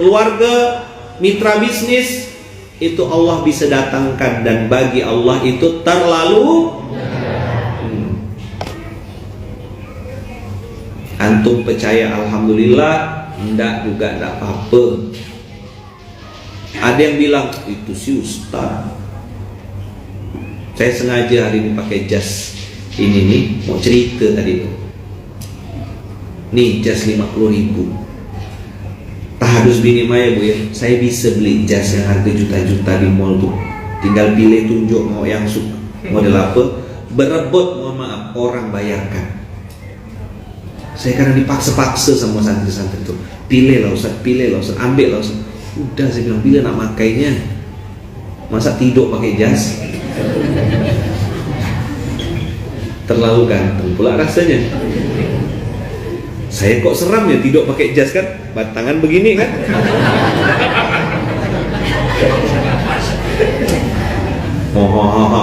keluarga, mitra bisnis, itu Allah bisa datangkan, dan bagi Allah itu terlalu antum percaya alhamdulillah, enggak juga enggak apa-apa. Ada yang bilang itu si Ustaz, saya sengaja hari ini pakai jas ini nih, mau cerita tadi tuh. Nih jas 50.000. Tahadus bini Maya bu ya, saya bisa beli jas yang harga juta-juta di mall tuh. Tinggal pilih, tunjuk mau yang suka model apa, berebut, mohon maaf, orang bayarkan. Saya kadang dipaksa-paksa sama santri-santri itu, pilih lah Ustaz, ambil lah Ustaz. Udah saya bilang, bila nak makainya, masa tidur pakai jas? Terlalu ganteng pula rasanya. Saya kok seram ya tidur pakai jas kan, batangan begini kan.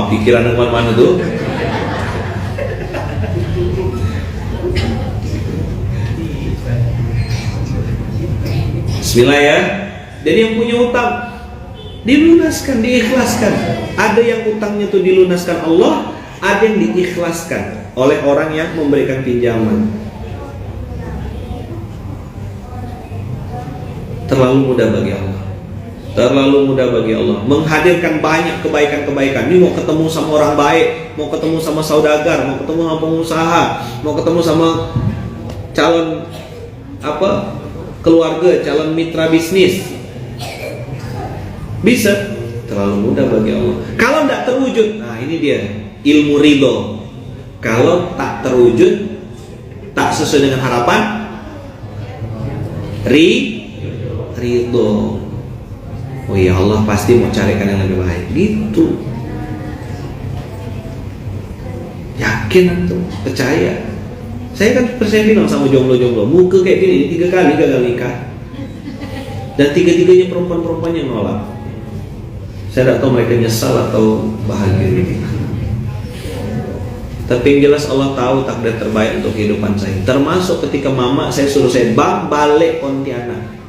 Pikiran kemana-mana tuh. Bismillah ya. Jadi yang punya utang dilunaskan, diikhlaskan. Ada yang utangnya tuh dilunaskan Allah, ada yang diikhlaskan oleh orang yang memberikan pinjaman. Terlalu mudah bagi Allah. Terlalu mudah bagi Allah menghadirkan banyak kebaikan-kebaikan. Ini mau ketemu sama orang baik, mau ketemu sama saudagar, mau ketemu sama pengusaha, mau ketemu sama calon keluarga, calon mitra bisnis. Bisa. Terlalu mudah bagi Allah. Kalau tidak terwujud, nah ini dia ilmu ridho. Kalau tak terwujud, tak sesuai dengan harapan, ridho. Oh ya Allah pasti mau carikan yang lebih baik. Gitu. Yakin antum, percaya. Saya kan percaya bilang sama jomblo-jomblo, muka kayak gini 3 kali gagal nikah, dan 3-3-nya perempuan-perempuan yang nolak. Saya tidak tahu mereka nyesal atau bahagia. Tapi yang jelas Allah tahu takdir terbaik untuk kehidupan saya. Termasuk ketika mama saya suruh saya balik Pontianak.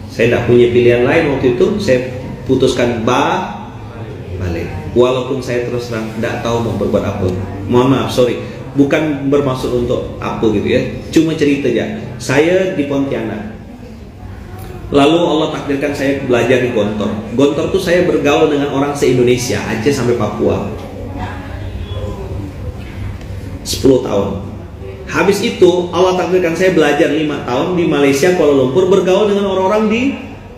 Saya tidak punya pilihan lain waktu itu. Saya putuskan balik. Walaupun saya terus terang tidak tahu mau berbuat apa. Mohon maaf, sorry. Bukan bermaksud untuk apa gitu ya. Cuma cerita aja. Saya di Pontianak. Lalu Allah takdirkan saya belajar di Gontor. Gontor tuh saya bergaul dengan orang se-Indonesia, Aceh sampai Papua. 10 tahun. Habis itu Allah takdirkan saya belajar 5 tahun di Malaysia, Kuala Lumpur, bergaul dengan orang-orang di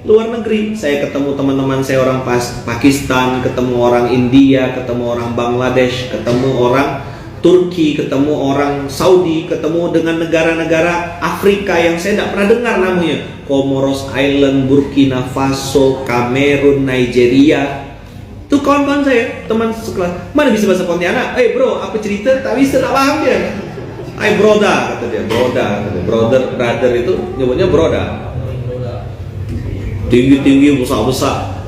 luar negeri. Saya ketemu teman-teman saya orang Pakistan, ketemu orang India, ketemu orang Bangladesh, ketemu orang Turki, ketemu orang Saudi, ketemu dengan negara-negara Afrika yang saya tidak pernah dengar namanya. Comoros Island, Burkina Faso, Kamerun, Nigeria. Itu kawan-kawan saya, teman sekelas. Mana bisa bahasa Pontianak? Bro, apa cerita? Tak bisa, tak paham dia. Broda, kata dia. Broda, kata dia. Brother itu nyebutnya broda. tinggi-tinggi, besar-besar,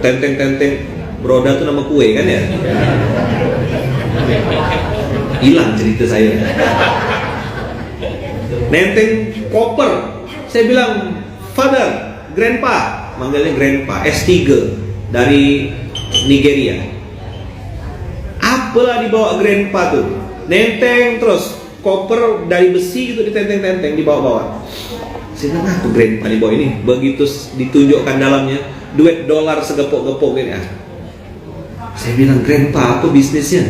tenteng-tenteng. Broda tuh nama kue kan ya? Hilang cerita saya. Nenteng koper. Saya bilang, father, grandpa, manggilnya grandpa, S3 dari Nigeria. Apalah dibawa grandpa tuh? Nenteng terus, koper dari besi gitu ditenteng-tenteng dibawa-bawa. Saya bilang, tuh grandpa dibawa ini. Begitu ditunjukkan dalamnya, duit dolar segepok-gepok gini. Saya bilang, grandpa, apa bisnisnya?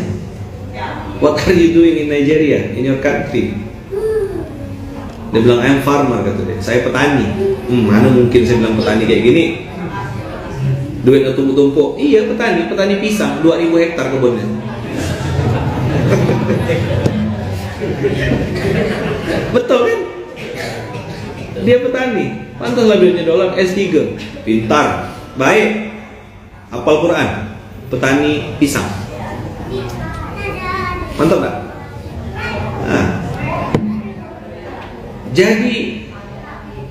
What are you doing in Nigeria, in your country? Dia bilang, I'm farmer, kata dia. Saya petani. Mana mungkin saya bilang petani kayak gini? Duitnya tumpuk-tumpuk. Iya, petani pisang, 2000 hektar kebunnya. Betul kan? Dia petani. Pantaslah duitnya dolar, S3. Pintar, baik, hafal Quran, petani pisang. Mantap gak? Nah, jadi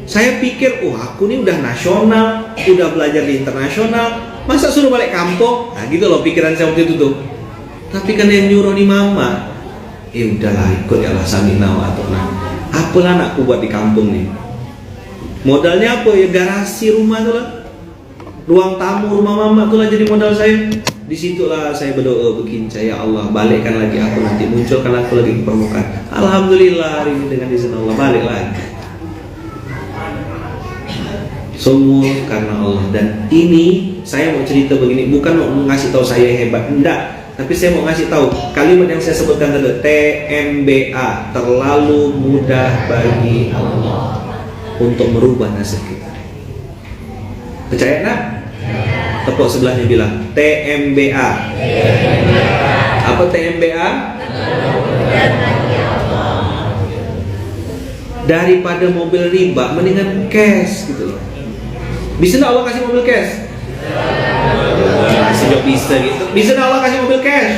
saya pikir, aku ini udah nasional, udah belajar di internasional, masa suruh balik kampung? Nah gitu loh pikiran saya waktu itu tuh. Tapi kan yang nyuruh nih mama, udahlah ikut ya lah samina wa atona. Apalah anakku buat di kampung nih? Modalnya apa ya? Garasi rumah tuh lah, ruang tamu rumah mama tuh lah jadi modal saya. Disitulah saya berdoa berkincah, ya Allah balikkan lagi aku nanti, munculkan aku lagi ke permukaan. Alhamdulillah hari ini dengan izin Allah balik lagi. Semua karena Allah. Dan ini saya mau cerita begini, bukan mau ngasih tahu saya hebat, enggak. Tapi saya mau ngasih tahu kalimat yang saya sebutkan tadi, TMBA, terlalu mudah bagi Allah untuk merubah nasib kita. Percaya nak? Tepuk sebelahnya bilang TMBA. Apa TMBA? Daripada mobil riba, mendingan cash gitu loh. Bisa nggak Allah kasih mobil cash? Bisa gitu. Bisa nggak Allah kasih mobil cash?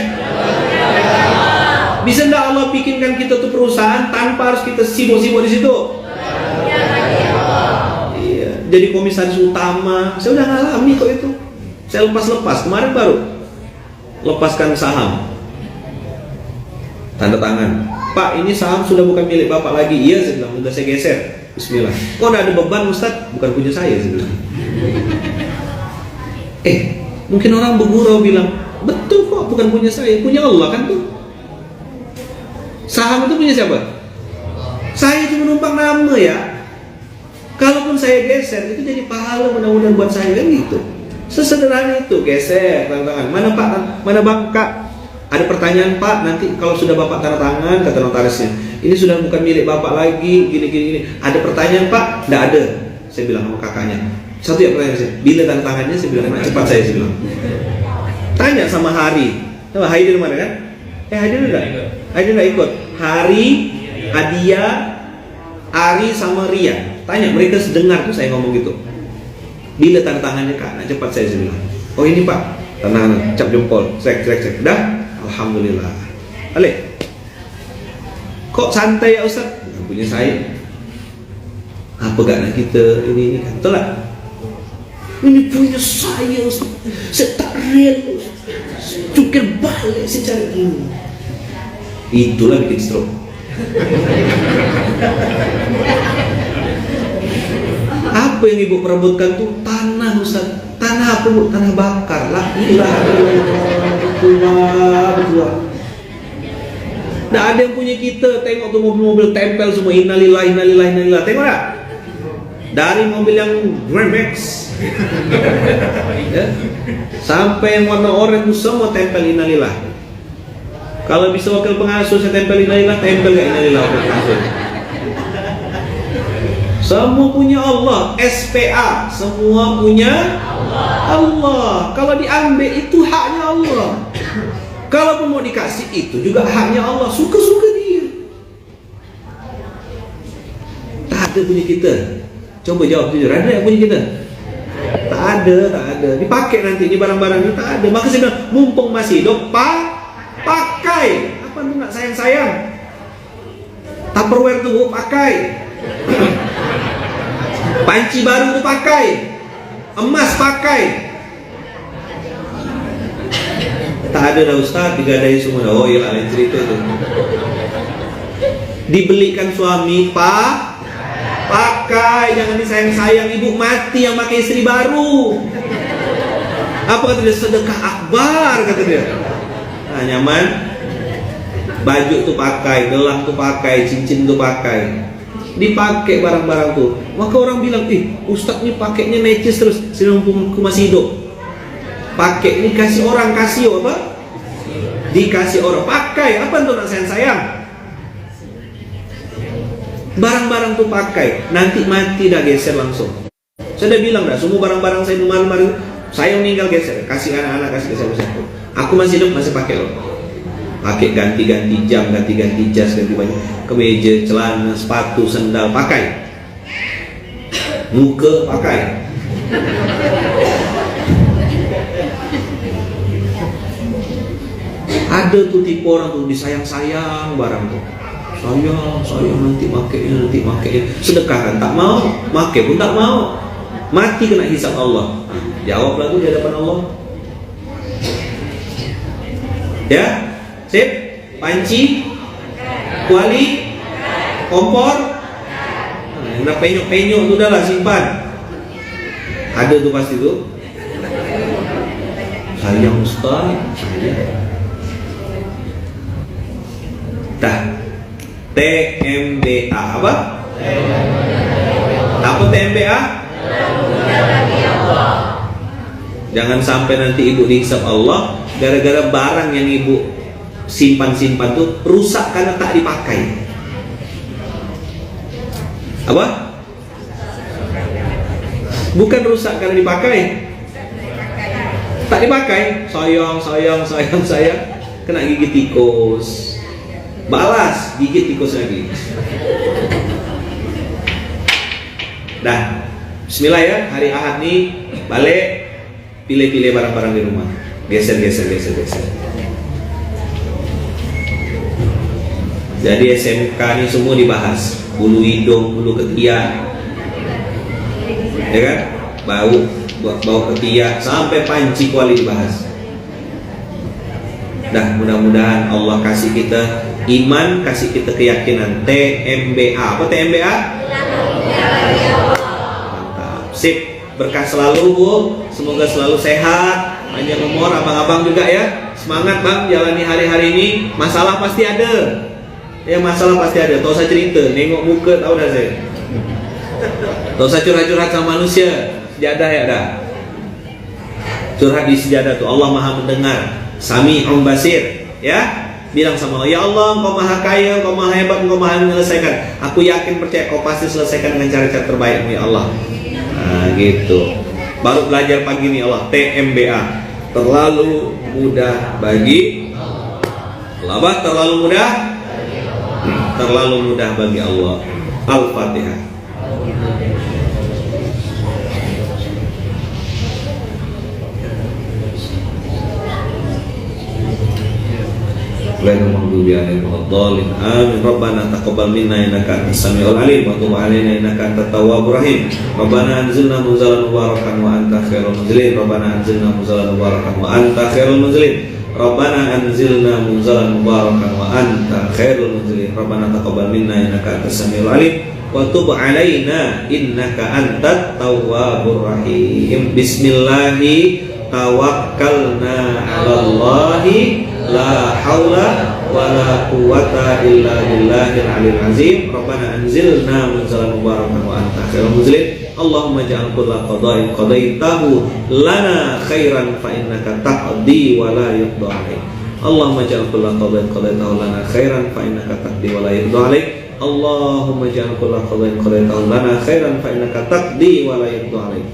Bisa nggak Allah bikinkan kita tuh perusahaan tanpa harus kita sibuk-sibuk di situ? Iya. Jadi komisaris utama, saya udah ngalami kok itu. Saya lepas kemarin baru lepaskan saham, tanda tangan. Pak, ini saham sudah bukan milik bapak lagi. Iya, saya bilang, udah saya geser. Bismillah. Kok udah ada beban Ustaz? Bukan punya saya bilang. Mungkin orang bergurau bilang, betul kok, bukan punya saya, punya Allah kan tuh. Saham itu punya siapa? Saya cuma numpang nama ya. Kalaupun saya geser, itu jadi pahala mudah-mudahan buat saya kan gitu. Sesederhana itu, geser tanda tangan. Mana Pak? Mana Bang Kak? Ada pertanyaan Pak, nanti kalau sudah Bapak tanda tangan, kata notarisnya, ini sudah bukan milik Bapak lagi, gini. Ada pertanyaan Pak? Tidak ada. Saya bilang sama kakaknya. Satu ya pertanyaan saya, bila tanda tangannya? Saya bilang, cepat saya bilang. Tanya sama Hari. Tahu Hari dari mana kan? Hari enggak? Hari enggak ikut. Hari, Adia, Ari sama Ria. Tanya, mereka sedengar tuh saya ngomong gitu. Bila tanda tangannya Kak, cepat saya bilang. Oh ini Pak, tanda tangan, cap jempol, cek. Dah, alhamdulillah. Ale, kok santai ya Ustaz? Bukan punya saya. Apa gak kita ini kan? Betul lah. Ini punya saya Ustaz. Saya tak real Ustaz. Cukir balik secara ini. Itulah bikin stroke. Apa yang ibu perebutkan tuh tanah Ustaz. Tanah apa bu? Tanah bakar lah. Betul. Nah ada yang punya kita. Tengok tuh mobil-mobil tempel semua. Innalillahi. Tengok tak? Dari mobil yang Grand Max ya, sampai yang warna oranye semua tempel innalillah. Kalau bisa wakil pengasuh saya tempel innalillah, tempel gak innalillah wakil pengasuh. Semua punya Allah, SPA, semua punya Allah. Kalau diambil itu haknya Allah. Kalau mau dikasih itu juga haknya Allah. Suka-suka dia. Tak ada punya kita. Coba jawab jujur, ada yang punya kita? Tak ada. Dipakai nanti ini barang-barang ini tak ada. Maka saya bilang, mumpung masih hidup, pakai. Apa tuh nak sayang-sayang? Tupperware tuh pakai. Panci baru tuh pakai. Emas pakai. Tak ada dah Ustaz, digadai semua. Oh iya, lain cerita itu. Dibelikan suami pakai, jangan disayang-sayang. Ibu mati yang pakai istri baru. Apa kata dia? Sedekah akbar kata dia. Nah, nyaman. Baju tuh pakai, gelang tuh pakai, cincin tuh pakai. Dipakai barang-barang tuh. Maka orang bilang, Ustaz ini pakainya necis terus. Sedangku masih hidup. Pakai ini kasih orang, kasih apa? Dikasih orang. Pakai, apa tuh nak sayang-sayang? Barang-barang tuh pakai. Nanti mati dah geser langsung. Saya udah bilang dah, semua barang-barang saya kemarin saya meninggal geser. Kasih anak-anak, kasih ke saya. Aku masih hidup, masih pakai loh. Pakai ganti-ganti jam, ganti-ganti jas, ganti banyak. Kemeja, celana, sepatu, sendal, pakai. Muka, pakai. Ada tuh tipe orang tuh disayang-sayang barang tuh. Sayang nanti makainya. Sedekah kan tak mau, makai pun tak mau. Mati kena hisab Allah. Jawablah tuh di hadapan Allah. Ya, sip. Panci, kuali, kompor. Yang dah penyok-penyok tu dah lah simpan. Ada tuh pasti tuh. Sayang Ustaz, sayang. Dah. TMBA apa? Apa TMBA? Jangan sampai nanti ibu dihisab Allah gara-gara barang yang ibu simpan-simpan tuh rusak karena tak dipakai. Apa? Bukan rusak karena dipakai. Tak dipakai. Sayang. Kena gigit tikus. Balas, gigit tikus lagi. Dah, bismillah ya, hari Ahad nih balik, pilih-pilih barang-barang di rumah. Geser. Jadi SMK ini semua dibahas. Bulu hidung, bulu ketiak, ya kan? Bau ketiak, sampai panci kuali dibahas. Dah, mudah-mudahan Allah kasih kita iman, kasih kita keyakinan. TMBA. Apa TMBA? Mantap. Sip. Berkah selalu Bu. Semoga selalu sehat, panjang umur, abang-abang juga ya. Semangat Bang jalani hari-hari ini. Masalah pasti ada. Ya, masalah pasti ada. Tak usah cerita, nengok muka tahu dah saya. Tak usah curhat-curhat sama manusia. Sejadah ya dah. Curhat di sejadah tuh. Allah Maha mendengar. Sami'un basir, ya. Bilang sama Allah, ya Allah, Engkau Maha Kaya, Engkau Maha Hebat, Engkau Maha menyelesaikan. Aku yakin percaya Kau pasti selesaikan dengan cara-cara terbaik, ya Allah. Nah, gitu. Baru belajar pagi ini Allah, TMBA. Terlalu mudah bagi Allah. Terlalu mudah? Terlalu mudah bagi Allah. Al-Fatihah. Ghairil maghdubi 'alaihim waladdallin. Amin. Rabbana taqabbal minna innaka antas samiul alim wa tub 'alaina innaka antat tawwabur rahim. Rabbana anzilna munzalan mubarakan wa anta khairul munzilin. Rabbana anzilna munzalan mubarakan wa anta khairul munzilin. Rabbana anzilna munzalan mubarakan wa anta khairul munzilin. Rabbana taqabbal minna innaka antas samiul alim wa tub 'alaina innaka antat tawwabur rahim. Bismillahi tawakkalna 'alallahi la haula wa la quwwata illa billahil aliyil azim. Rabbana anzilna munzalan mubarakan wa anta khairul munzilin. Allahumma ja'al kulla qada'in qadaitahu lana khairan fa innaka taqdi wa la yuqda 'alaik. Allahumma ja'al kulla qada'in qadaitahu lana khairan fa innaka taqdi wa la yuqda 'alaik. Allahumma ja'al kulla qada'in qadaitahu lana khairan fa innaka taqdi wa la yuqda 'alaik.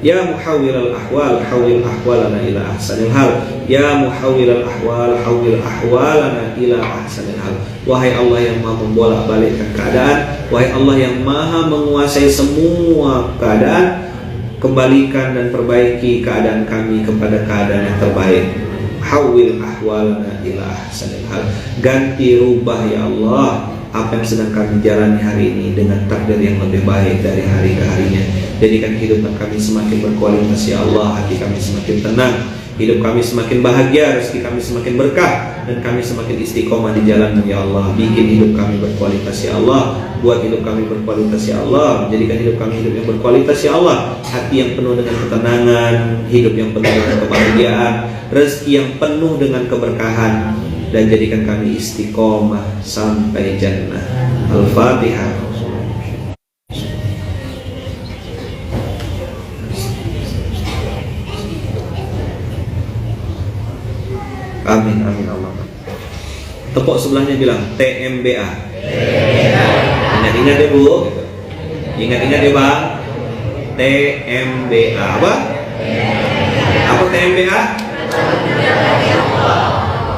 Ya muhawwilal ahwal, hawwil ahwalana ila ahsanil hal. Ya muhawwilal ahwal, hawwil ahwalana ila ahsanil hal. Wahai Allah yang Maha membolak-balikkan keadaan, wahai Allah yang Maha menguasai semua keadaan, kembalikan dan perbaiki keadaan kami kepada keadaan yang terbaik. Hawwil ahwalana ila ahsanil hal. Ganti rubah ya Allah apa yang sedang kami jalani hari ini dengan takdir yang lebih baik dari hari ke harinya. Jadikan kehidupan kami semakin berkualitas ya Allah, hati kami semakin tenang, hidup kami semakin bahagia, rezeki kami semakin berkah, dan kami semakin istiqomah di jalan-Mu ya Allah. Bikin hidup kami berkualitas ya Allah, buat hidup kami berkualitas ya Allah, jadikan hidup kami hidup yang berkualitas ya Allah. Hati yang penuh dengan ketenangan, hidup yang penuh dengan kebahagiaan, rezeki yang penuh dengan keberkahan, dan jadikan kami istiqomah sampai jannah. Al-Fatihah. Amin, amin Allah. Tepuk sebelahnya bilang TMBA. Ingat-ingat ya Bu. Ingat-ingat ya Bang. TMBA apa? Apa TMBA?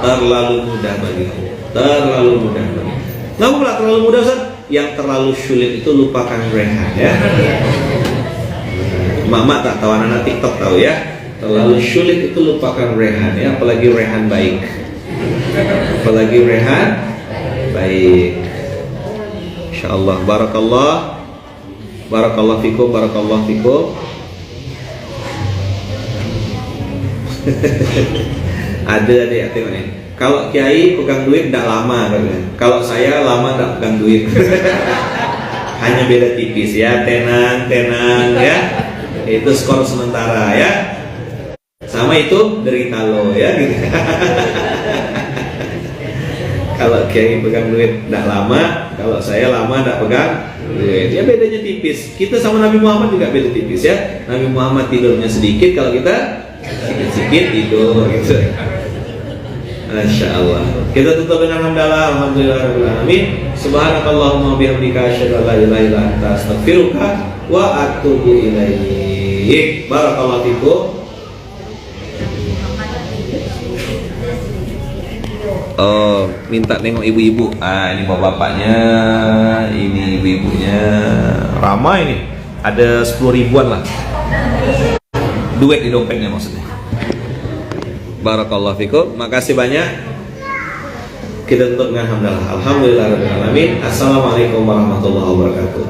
Terlalu mudah bagi Allah. Terlalu mudah bagi. Nggak pula terlalu mudah Ustaz. Yang terlalu sulit itu lupakan rehan ya. Mama tak tahu, anak TikTok tahu ya. Terlalu sulit itu lupakan rehan ya, apalagi rehan baik. Apalagi rehan baik. Insyaallah. Barakallah. Barakallah fikum, barakallah fikum. Ada deh tengok nih. Kalau kiai pegang duit tidak lama katanya. Kalau saya lama tidak pegang duit. Hanya beda tipis ya, tenang ya. Itu skor sementara ya. Sama itu derita lo ya gitu. Kalau kiai pegang duit tidak lama, kalau saya lama tidak pegang duit. Ya bedanya tipis. Kita sama Nabi Muhammad juga beda tipis ya. Nabi Muhammad tidurnya sedikit, kalau kita sedikit tidur gitu. Masya Allah. Kita tutup dengan hamdalah. Alhamdulillahirabbil alamin. Subhanakallahumma bihamdika asyhadu an la ilaha illa anta astaghfiruka wa atubu ilaik. Barakallahu fikum. Oh, minta nengok ibu-ibu. Ini bapak-bapaknya, ini ibu-ibunya. Ramai ini. Ada 10 ribuan lah. Duit di dompetnya maksudnya. Barakallahu fikum. Makasih banyak. Kita tutup dengan hamdalah. Alhamdulillahirabbil alamin. Assalamualaikum warahmatullahi wabarakatuh.